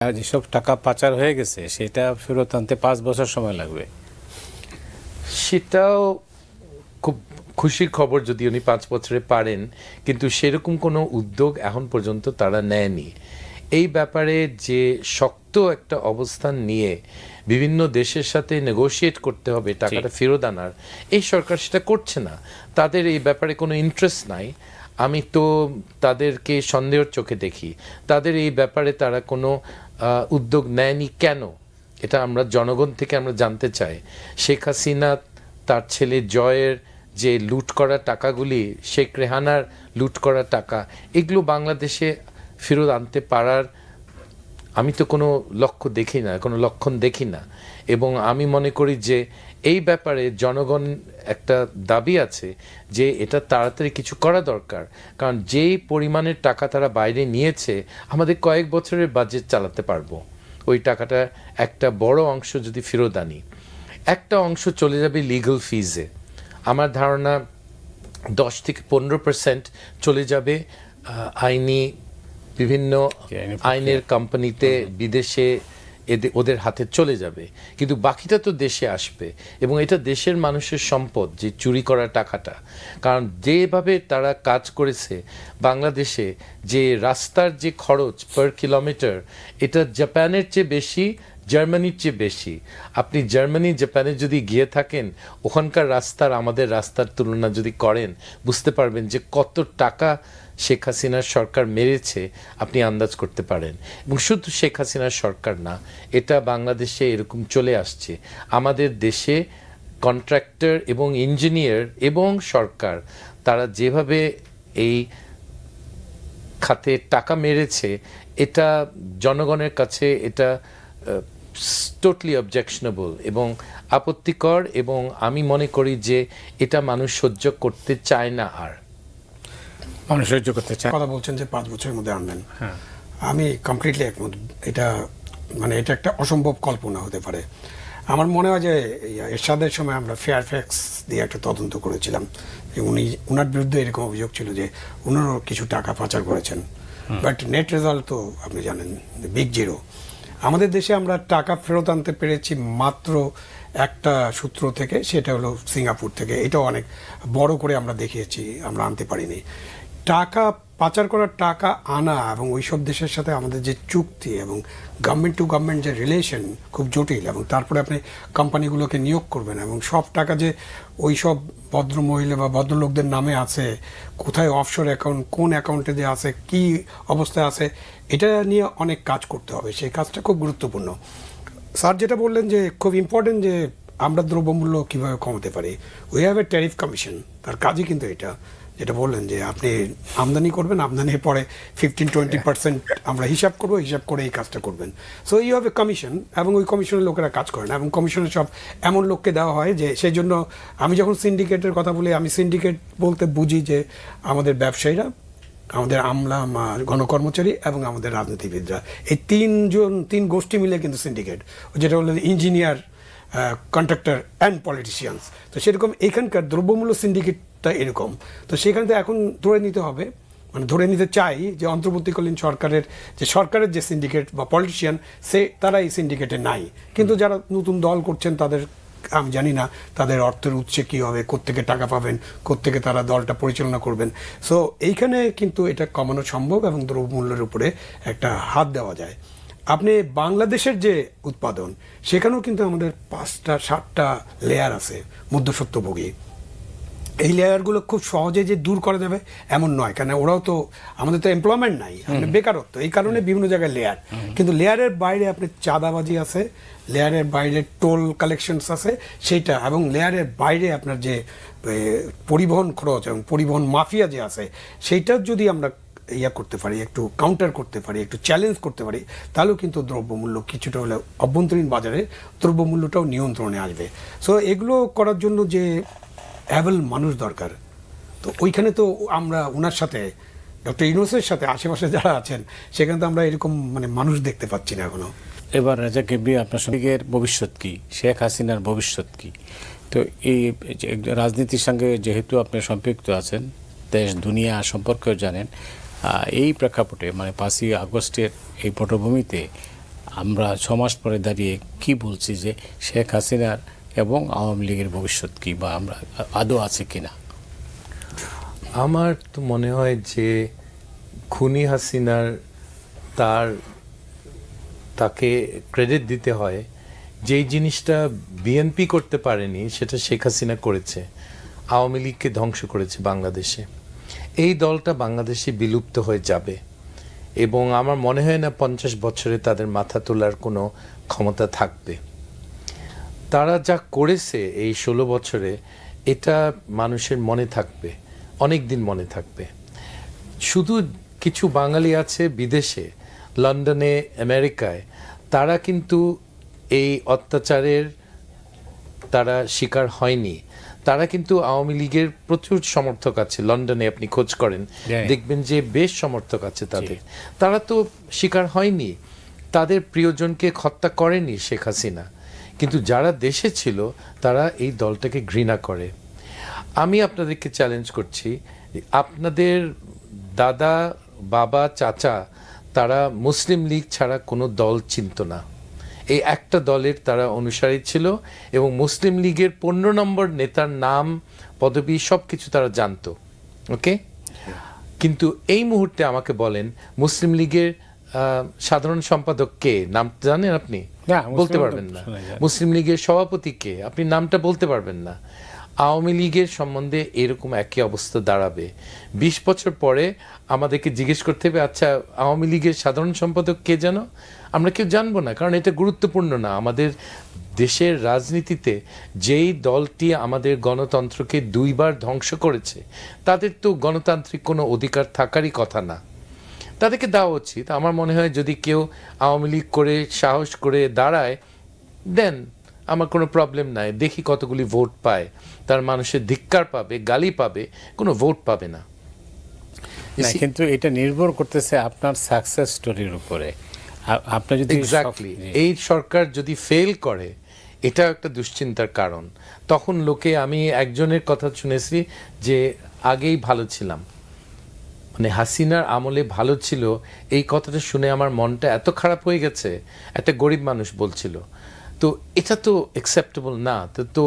যেসব টাকা পাচার হয়ে গেছে সেটা ফেরত আনতে 5 বছর সময় লাগবে। সেটাও খুব খুশির খবর যদি উনি 5 বছরে পারেন, কিন্তু সেরকম কোনো উদ্যোগ এখন পর্যন্ত তারা নেয়নি। এই ব্যাপারে যে শক্ত একটা অবস্থান নিয়ে বিভিন্ন দেশের সাথে নেগোশিয়েট করতে হবে টাকাটা ফেরত আনার, এই সরকার সেটা করছে না। তাদের এই ব্যাপারে কোনো ইন্টারেস্ট নাই। আমি তো তাদেরকে সন্দেহের চোখে দেখি। তাদের এই ব্যাপারে তারা কোনো উদ্যোগ নেয়নি কেন, এটা আমরা জনগণ থেকে আমরা জানতে চাই। শেখ হাসিনা তার ছেলে জয়ের যে লুট করা টাকাগুলি, শেখ রেহানার লুট করা টাকা, এগুলো বাংলাদেশে ফেরত আনতে পারার আমি তো কোনো লক্ষ্য দেখি না, কোনো লক্ষণ দেখি না। এবং আমি মনে করি যে এই ব্যাপারে জনগণ একটা দাবি আছে যে এটা তাড়াতাড়ি কিছু করা দরকার। কারণ যেই পরিমাণের টাকা তারা বাইরে নিয়েছে, আমাদের কয়েক বছরের বাজেট চালাতে পারবো। ওই টাকাটা একটা বড় অংশ যদি ফেরত আনি, একটা অংশ চলে যাবে লিগ্যাল ফিজে। আমার ধারণা 10 থেকে 15% চলে যাবে আইনি বিভিন্ন আইনের কোম্পানিতে, বিদেশে ওদের হাতে চলে যাবে। কিন্তু বাকিটা তো দেশে আসবে, এবং এটা দেশের মানুষের সম্পদ, যে চুরি করা টাকাটা। কারণ যেভাবে তারা কাজ করেছে বাংলাদেশে, যে রাস্তার যে খরচ পার কিলোমিটার, এটা জাপানের চেয়ে বেশি, জার্মানির চেয়ে বেশি। আপনি জার্মানি জাপানে যদি গিয়ে থাকেন, ওখানকার রাস্তার আমাদের রাস্তার তুলনা যদি করেন, বুঝতে পারবেন যে কত টাকা শেখ হাসিনার সরকার মেরেছে, আপনি আন্দাজ করতে পারেন। এবং শুধু শেখ হাসিনার সরকার না, এটা বাংলাদেশে এরকম চলে আসছে। আমাদের দেশে কন্ট্রাক্টর এবং ইঞ্জিনিয়ার এবং সরকার, তারা যেভাবে এই খাতে টাকা মেরেছে, এটা জনগণের কাছে এটা টোটালি অবজেকশনেবল এবং আপত্তিকর। এবং আমি মনে করি যে এটা মানুষ সহ্য করতে চায় না। আর মানুষ সহ্য করতে চায়। কথা বলছেন যে 5 বছরের মধ্যে আনবেন, আমি কমপ্লিটলি একমত। এটা মানে এটা একটা অসম্ভব কল্পনা হতে পারে। আমার মনে হয় যে এরশাদের সময় আমরা ফেয়ারফ্যাক্স দিয়ে একটা তদন্ত করেছিলাম, যে উনার বিরুদ্ধে এরকম অভিযোগ ছিল যে উনারও কিছু টাকা পাচার করেছেন, বাট নেট রেজাল্ট তো আপনি জানেন বিগ জিরো। আমাদের দেশে আমরা টাকা ফেরত আনতে পেরেছি মাত্র একটা সূত্র থেকে, সেটা হলো সিঙ্গাপুর থেকে। এটাও অনেক বড় করে আমরা দেখিয়েছি, আমরা আনতে পারিনি। টাকা পাচার করার টাকা আনা এবং ওইসব দেশের সাথে আমাদের যে চুক্তি এবং গভর্নমেন্ট টু গভর্নমেন্ট যে রিলেশন খুব জটিল। এবং তারপরে আপনি কোম্পানিগুলোকে নিয়োগ করবেন, এবং সব টাকা যে ওই সব ভদ্রমহিলা বা ভদ্রলোকদের নামে আছে, কোথায় অফশোর অ্যাকাউন্ট, কোন অ্যাকাউন্টে যে আছে, কি অবস্থায় আছে, এটা নিয়ে অনেক কাজ করতে হবে। সেই কাজটা খুব গুরুত্বপূর্ণ। স্যার যেটা বললেন যে খুব ইম্পর্টেন্ট, যে আমরা দ্রব্যমূল্য কীভাবে কমাতে পারি। We have a tariff commission, তার কাজই কিন্তু এটা, যেটা বললেন যে আপনি আমদানি করবেন, আমদানির পরে 15-20% আমরা হিসাব করবো, হিসাব করে এই কাজটা করবেন। So you have a commission, এবং ওই কমিশনের লোকেরা কাজ করে না, এবং কমিশনের সব এমন লোককে দেওয়া হয় যে, সেই জন্য আমি যখন সিন্ডিকেটের কথা বলি, আমি সিন্ডিকেট বলতে বুঝি যে আমাদের ব্যবসায়ীরা, আমাদের আমলা, গণকর্মচারী এবং আমাদের রাজনীতিবিদরা, এই তিন গোষ্ঠী মিলে কিন্তু সিন্ডিকেট, যেটা হলো ইঞ্জিনিয়ার, কন্ট্রাক্টর অ্যান্ড পলিটিশিয়ানস। তো সেরকম এইখানকার দ্রব্যমূল্য সিন্ডিকেটটা এরকম। তো সেখানে তো এখন ধরে নিতে হবে, মানে ধরে নিতে চাই যে অন্তর্বর্তীকালীন সরকারের যে সিন্ডিকেট বা পলিটিশিয়ান, তারা এই সিন্ডিকেটে নাই। কিন্তু যারা নতুন দল করছেন, তাদের আমি জানি না তাদের অর্থের উৎসে কী হবে, কোত্থেকে টাকা পাবেন, কোত্থেকে তারা দলটা পরিচালনা করবেন। সো এইখানে কিন্তু এটা কমানো সম্ভব, এবং দ্রব্যমূল্যের উপরে একটা হাত দেওয়া যায়। আপনি বাংলাদেশের যে উৎপাদন, সেখানেও কিন্তু আমাদের 5-7টা লেয়ার আছে মধ্যস্বত্বভোগী। এই লেয়ারগুলো খুব সহজে যে দূর করা যাবে এমন নয়, কারণ ওরাও তো, আমাদের তো এমপ্লয়মেন্ট নাই, বেকারত্ব, এই কারণে বিভিন্ন জায়গায় লেয়ার। কিন্তু লেয়ারের বাইরে আপনি চাঁদাবাজি আছে, লেয়ারের বাইরে টোল কালেকশনস আছে সেইটা, এবং লেয়ারের বাইরে আপনার যে পরিবহন খরচ এবং পরিবহন মাফিয়া যে আছে, সেইটা যদি আমরা করতে পারি, একটু কাউন্টার করতে পারি, একটু চ্যালেঞ্জ করতে পারি, তাহলেও কিন্তু দ্রব্যমূল্য কিছুটা হলে অভ্যন্তরীণ বাজারে দ্রব্যমূল্যটাও নিয়ন্ত্রণে আসবে। সো এগুলো করার জন্য যে অ্যাভেল মানুষ দরকার, তো ওইখানে তো আমরা ওনার সাথে, ডক্টর ইউনূসের সাথে আশেপাশে যারা আছেন, সেখানে তো আমরা এরকম মানে মানুষ দেখতে পাচ্ছি না এখনো। এবার রাজা কেবি, আপনার সঙ্গে ভবিষ্যৎ কি, শেখ হাসিনার ভবিষ্যৎ কি? তো এই রাজনীতির সঙ্গে যেহেতু আপনি সম্পৃক্ত আছেন, দেশ দুনিয়া সম্পর্কেও জানেন, এই প্রেক্ষাপটে মানে 5ই আগস্টের এই পটভূমিতে আমরা 6 মাস পরে দাঁড়িয়ে কি বলছি যে শেখ হাসিনার এবং আওয়ামী লীগের ভবিষ্যৎ কি, বা আমরা আদৌ আছে কিনা? আমার তো মনে হয় যে খুনি হাসিনার তাকে ক্রেডিট দিতে হয়, যেই জিনিসটা বিএনপি করতে পারেনি সেটা শেখ হাসিনা করেছে, আওয়ামী লীগকে ধ্বংস করেছে বাংলাদেশে। এই দলটা বাংলাদেশে বিলুপ্ত হয়ে যাবে এবং আমার মনে হয় না 50 বছরে তাদের মাথা তোলার কোনো ক্ষমতা থাকবে। তারা যা করেছে এই 16 বছরে, এটা মানুষের মনে থাকবে, অনেক দিন মনে থাকবে। শুধু কিছু বাঙালি আছে বিদেশে, লন্ডনে, আমেরিকায়, তারা কিন্তু এই অত্যাচারের তারা শিকার হয়নি। তারা কিন্তু আওয়ামী লীগের প্রচুর সমর্থক আছে, লন্ডনে আপনি খোঁজ করেন দেখবেন যে বেশ সমর্থক আছে তাদের। তারা তো শিকার হয়নি, তাদের প্রিয়জনকে হত্যা করেনি শেখ হাসিনা, কিন্তু যারা দেশে ছিল তারা এই দলটাকে ঘৃণা করে। আমি আপনাদেরকে চ্যালেঞ্জ করছি, আপনাদের দাদা, বাবা, চাচা তারা মুসলিম লীগ ছাড়া কোনো দল চিনত না। এই একটা দলের তারা অনুসারী ছিল এবং মুসলিম লীগের 15 নম্বর নেতার নাম, পদবি সব কিছু তারা জানতো। ওকে, কিন্তু এই মুহূর্তে আমাকে বলেন মুসলিম লীগের সাধারণ সম্পাদক কে, নাম জানেন আপনি? বলতে পারবেন না। মুসলিম লীগের সভাপতি কে, আপনি নামটা বলতে পারবেন না। আওয়ামী লীগের সম্বন্ধে এরকম একই অবস্থা দাঁড়াবে। 20 বছর পরে আমাদেরকে জিজ্ঞেস করতে হবে, আচ্ছা আওয়ামী লীগের সাধারণ সম্পাদক কে জানো? আমরা কেউ জানবো না, কারণ এটা গুরুত্বপূর্ণ না। আমাদের দেশের রাজনীতিতে যেই দলটি আমাদের গণতন্ত্রকে 2 বার ধ্বংস করেছে, তাদের তো গণতান্ত্রিক কোনো অধিকার থাকারই কথা না। তাদেরকে দেওয়া উচিত। আমার মনে হয় যদি কেউ আওয়ামী লীগ করে সাহস করে দাঁড়ায়, দেন, আমার কোনো প্রবলেম নাই। দেখি কতগুলি ভোট পায়, তার মানুষের ধিক্কার পাবে, গালি পাবে, কোনো ভোট পাবে না। কিন্তু এটা নির্ভর করতেছে আপনার সাকসেস স্টোরির উপরে। আপনি যদি এক্স্যাক্টলি এই সরকার যদি ফেল করে, এটা একটা দুশ্চিন্তার কারণ। তখন লোকে, আমি একজনের কথা শুনেছি যে আগেই ভালো ছিলাম, মানে হাসিনার আমলে ভালো ছিল, এই কথাটা শুনে আমার মনটা এত খারাপ হয়ে গেছে। একটা গরিব মানুষ বলছিল। তো এটা তো অ্যাকসেপ্টেবল না। তো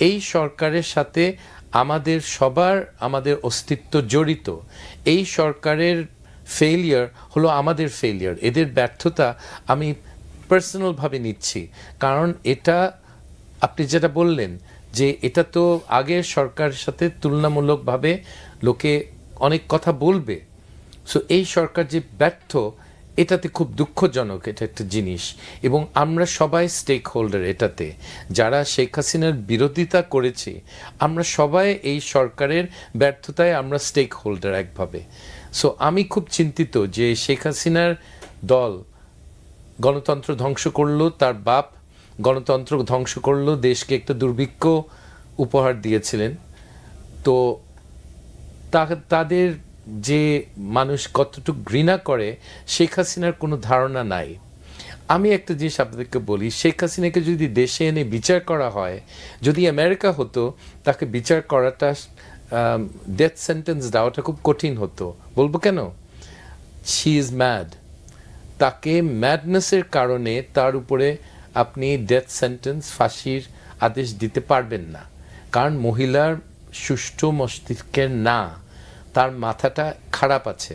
এই সরকারের সাথে আমাদের সবার আমাদের অস্তিত্ব জড়িত। এই সরকারের ফেলিয়ার হলো আমাদের ফেলিয়ার। এদের ব্যর্থতা আমি পার্সোনালভাবে নিচ্ছি, কারণ এটা আপনি যেটা বললেন যে এটা তো আগের সরকারের সাথে তুলনামূলকভাবে লোকে অনেক কথা বলবে। সো এই সরকার যে ব্যর্থ, এটাতে খুব দুঃখজনক, এটা একটা জিনিস। এবং আমরা সবাই স্টেক হোল্ডার এটাতে। যারা শেখ হাসিনার বিরোধিতা করেছি, আমরা সবাই এই সরকারের ব্যর্থতায় আমরা স্টেক হোল্ডার একভাবে। সো আমি খুব চিন্তিত যে শেখ হাসিনার দল গণতন্ত্র ধ্বংস করলো, তার বাপ গণতন্ত্র ধ্বংস করলো, দেশকে একটা দুর্ভিক্ষ উপহার দিয়েছিলেন। তো তাদের যে মানুষ কতটুকু ঘৃণা করে শেখ হাসিনার কোনো ধারণা নাই। আমি একটা জিনিস আপনাদেরকে বলি, শেখ হাসিনাকে যদি দেশে এনে বিচার করা হয়, যদি আমেরিকা হতো, তাকে বিচার করাটা, ডেথ সেন্টেন্স দেওয়াটা খুব কঠিন হতো। বলবো কেন? She is mad. তাকে ম্যাডনেসের কারণে তার উপরে আপনি ডেথ সেন্টেন্স, ফাঁসির আদেশ দিতে পারবেন না, কারণ মহিলার সুষ্ঠু মস্তিষ্কের না, তার মাথাটা খারাপ আছে।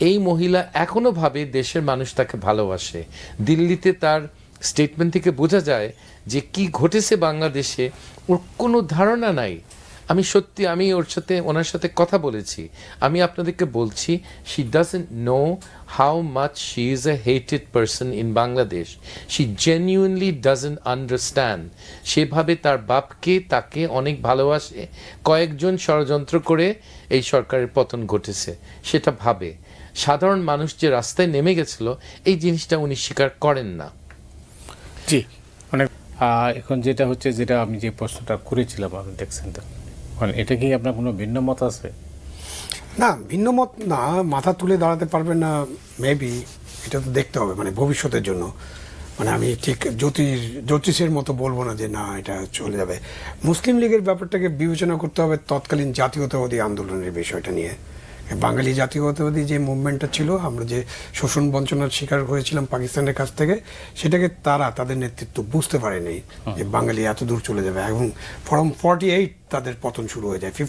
এই মহিলা এখনো ভাবে দেশের মানুষ তাকে ভালোবাসে। দিল্লিতে তার স্টেটমেন্ট থেকে বোঝা যায় যে কি ঘটেছে বাংলাদেশে ওর কোনো ধারণা নাই। আমি ওনার সাথে কথা বলেছি। আমি আপনাদেরকে বলছি, she doesn't know how much she is a hated person in Bangladesh. She genuinely doesn't understand. সেভাবে তার বাপকে, তাকে অনেক ভালোবাসে। কয়েকজন ষড়যন্ত্র করে এই সরকারের পতন ঘটেছে, সেটা ভাবে। সাধারণ মানুষ যে রাস্তায় নেমে গেছিল, এই জিনিসটা উনি স্বীকার করেন না। জি, অনেক। এখন যেটা হচ্ছে, যেটা আমি যে প্রশ্নটা করেছিলাম, আপনি দেখছেন তো, মানে এটা কি আপনার কোনো ভিন্ন মত আছে? না, ভিন্ন মত না, মাথা তুলে দাঁড়াতে পারবেন না মেবি, এটা তো দেখতে হবে মানে ভবিষ্যতের জন্য। মানে আমি ঠিক জ্যোতিষের মতো বলবো না যে না এটা চলে যাবে। মুসলিম লীগের ব্যাপারটাকে বিবেচনা করতে হবে তৎকালীন জাতীয়তাবাদী আন্দোলনের বিষয়টা নিয়ে। বাঙালি জাতীয়তাবাদী যে মুভমেন্টটা ছিল, আমরা যে শোষণ বঞ্চনার শিকার হয়েছিলাম পাকিস্তানের কাছ থেকে, সেটাকে তাদের নেতৃত্ব বুঝতে পারেনি যে বাঙালি এত দূর চলে যাবে, এবং ফ্রম 48 তাদের পতন শুরু হয়ে যায়।